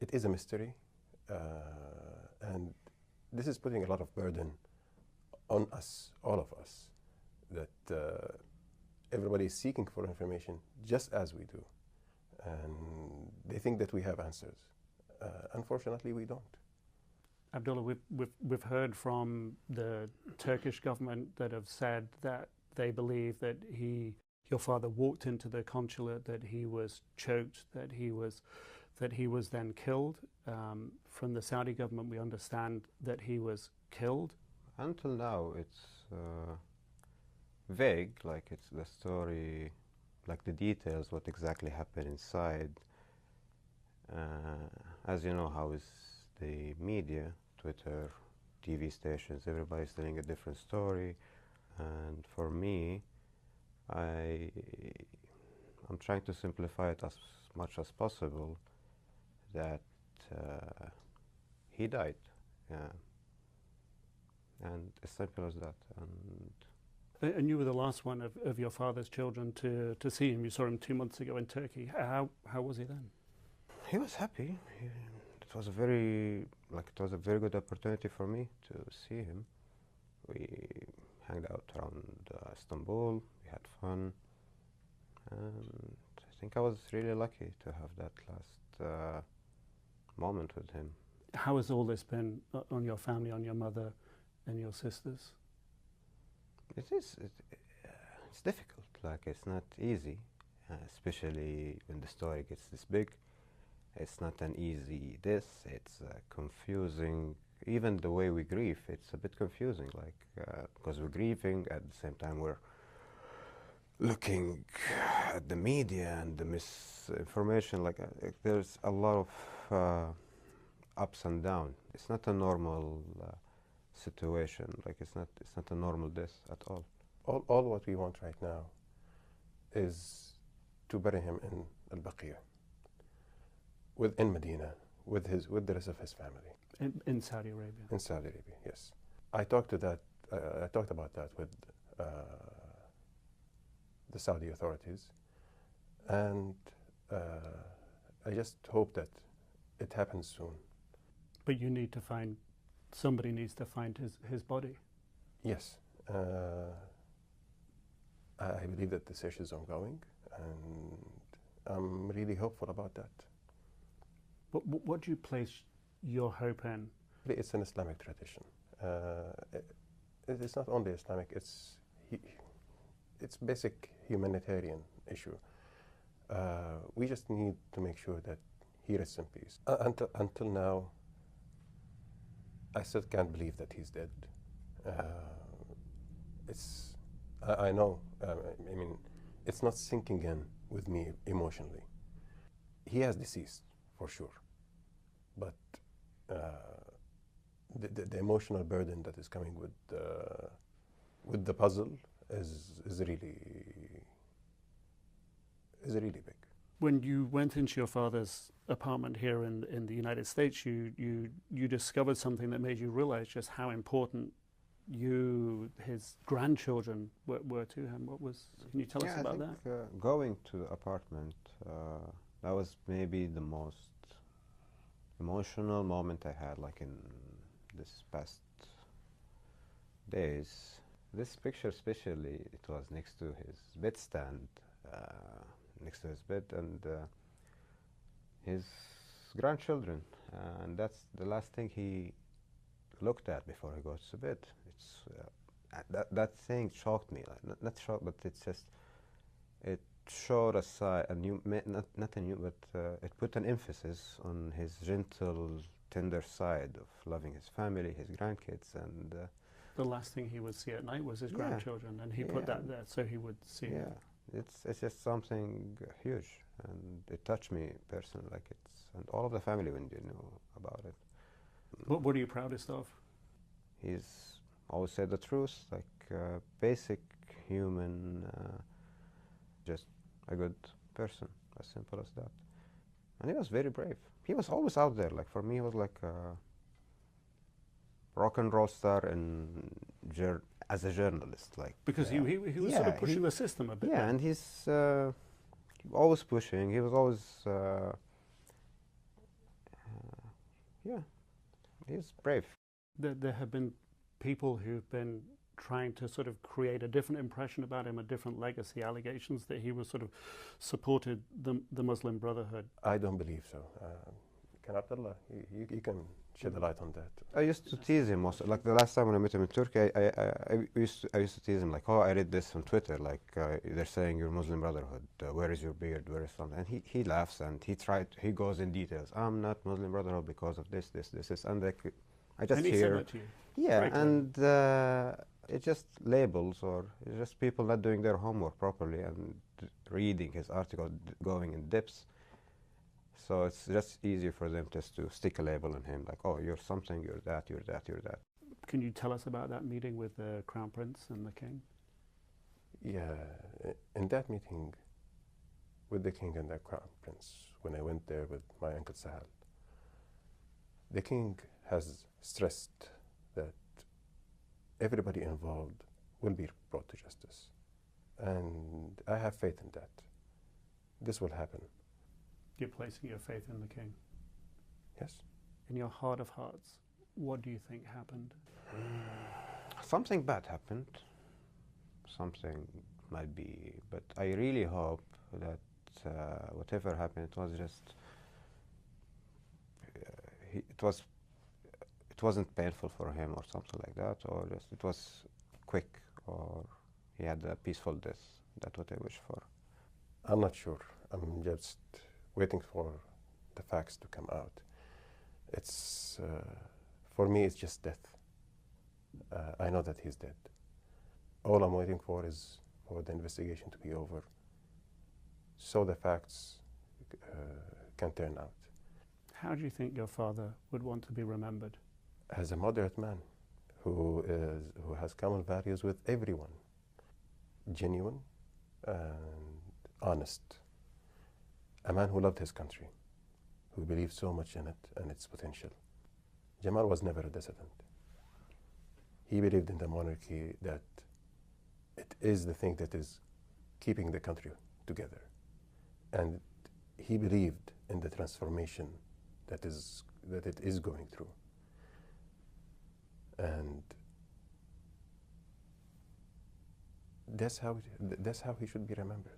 it is a mystery, and this is putting a lot of burden on us, all of us, that everybody is seeking for information just as we do. And they think that we have answers. Unfortunately, we don't. Abdullah, we've heard from the Turkish government that have said that they believe that your father walked into the consulate, that he was choked, that he was then killed. From the Saudi government, we understand that he was killed. Until now, it's vague, like it's the story, like the details, what exactly happened inside. As you know, how is the media, Twitter, TV stations, everybody's telling a different story. And for me, I'm trying to simplify it as much as possible, that he died, and as simple as that. And you were the last one of your father's children to see him. You saw him 2 months ago in Turkey. How was he then? He was happy. It was a very good opportunity for me to see him. We hung out around Istanbul. We had fun, and I think I was really lucky to have that last moment with him. How has all this been on your family, on your mother and your sisters? It's difficult. Like, it's not easy, especially when the story gets this big. It's not an easy it's confusing. Even the way we grieve, it's a bit confusing, like, because we're grieving, at the same time we're looking at the media and the misinformation. Like, there's a lot of ups and downs. It's not a normal situation. Like, it's not a normal death at all. All what we want right now is to bury him in al-Baqiyah, within Medina, with the rest of his family. In Saudi Arabia. In Saudi Arabia, yes. I talked about that with the Saudi authorities, and I just hope that it happens soon. But you need to find, somebody needs to find his body. Yes. I believe that the search is ongoing, and I'm really hopeful about that. But what do you place your hope in? It's an Islamic tradition. It's not only Islamic, it's basic humanitarian issue. We just need to make sure that he rests in peace. Until now, I still can't believe that he's dead. I know, I mean, it's not sinking in with me emotionally. He has deceased, for sure. But the emotional burden that is coming with the puzzle is really big. When you went into your father's apartment here in the United States, you discovered something that made you realize just how important his grandchildren were to him. Can you tell us about that? Going to the apartment, that was maybe the most emotional moment I had, like, in this past days. This picture especially, it was next to his bedstand, next to his bed, and his grandchildren, and that's the last thing he looked at before he goes to bed. It's that thing shocked me. Like, not shocked, but it's just, it showed a side, but it put an emphasis on his gentle, tender side of loving his family, his grandkids, and the last thing he would see at night was his grandchildren, and he put that there so he would see. Yeah, it's just something huge, and it touched me personally. Like, and all of the family when they knew about it. What are you proudest of? He's always said the truth, like, basic human, just a good person, as simple as that. And he was very brave. He was always out there. Like, for me, he was like a rock and roll star as a journalist. Like, because he was sort of pushing the system a bit. Yeah, and he's always pushing. He was always Yeah, he's brave. There have been people who've been trying to sort of create a different impression about him, a different legacy, allegations that he was sort of supported the Muslim Brotherhood. I don't believe so. Can Abdullah, you can shed a light on that. I used to tease him also. Like the last time when I met him in Turkey, I used to tease him like, oh, I read this on Twitter, like they're saying you're Muslim Brotherhood. Where is your beard? Where is something? And he laughs and he goes in details. I'm not Muslim Brotherhood because of this, and like, I just and he hear. said that to you? Yeah, and it's just labels, or it's just people not doing their homework properly and reading his article, going in depths. So it's just easier for them just to stick a label on him, like, oh, you're something, you're that, you're that, you're that. Can you tell us about that meeting with the Crown Prince and the King? Yeah, in that meeting with the King and the Crown Prince, when I went there with my Uncle Sahel, the King has stressed that everybody involved will be brought to justice. And I have faith in that. This will happen. You're placing your faith in the King? Yes. In your heart of hearts, what do you think happened? Something bad happened. Something might be, but I really hope that whatever happened, it was just, it wasn't painful for him or something like that, or just it was quick, or he had a peaceful death. That's what I wish for. I'm not sure. I'm just waiting for the facts to come out. It's, for me, it's just death. I know that he's dead. All I'm waiting for is for the investigation to be over, so the facts can turn out. How do you think your father would want to be remembered? As a moderate man who has common values with everyone, genuine and honest. A man who loved his country, who believed so much in it and its potential. Jamal was never a dissident. He believed in the monarchy, that it is the thing that is keeping the country together. And he believed in the transformation that it is going through. And that's how he should be remembered.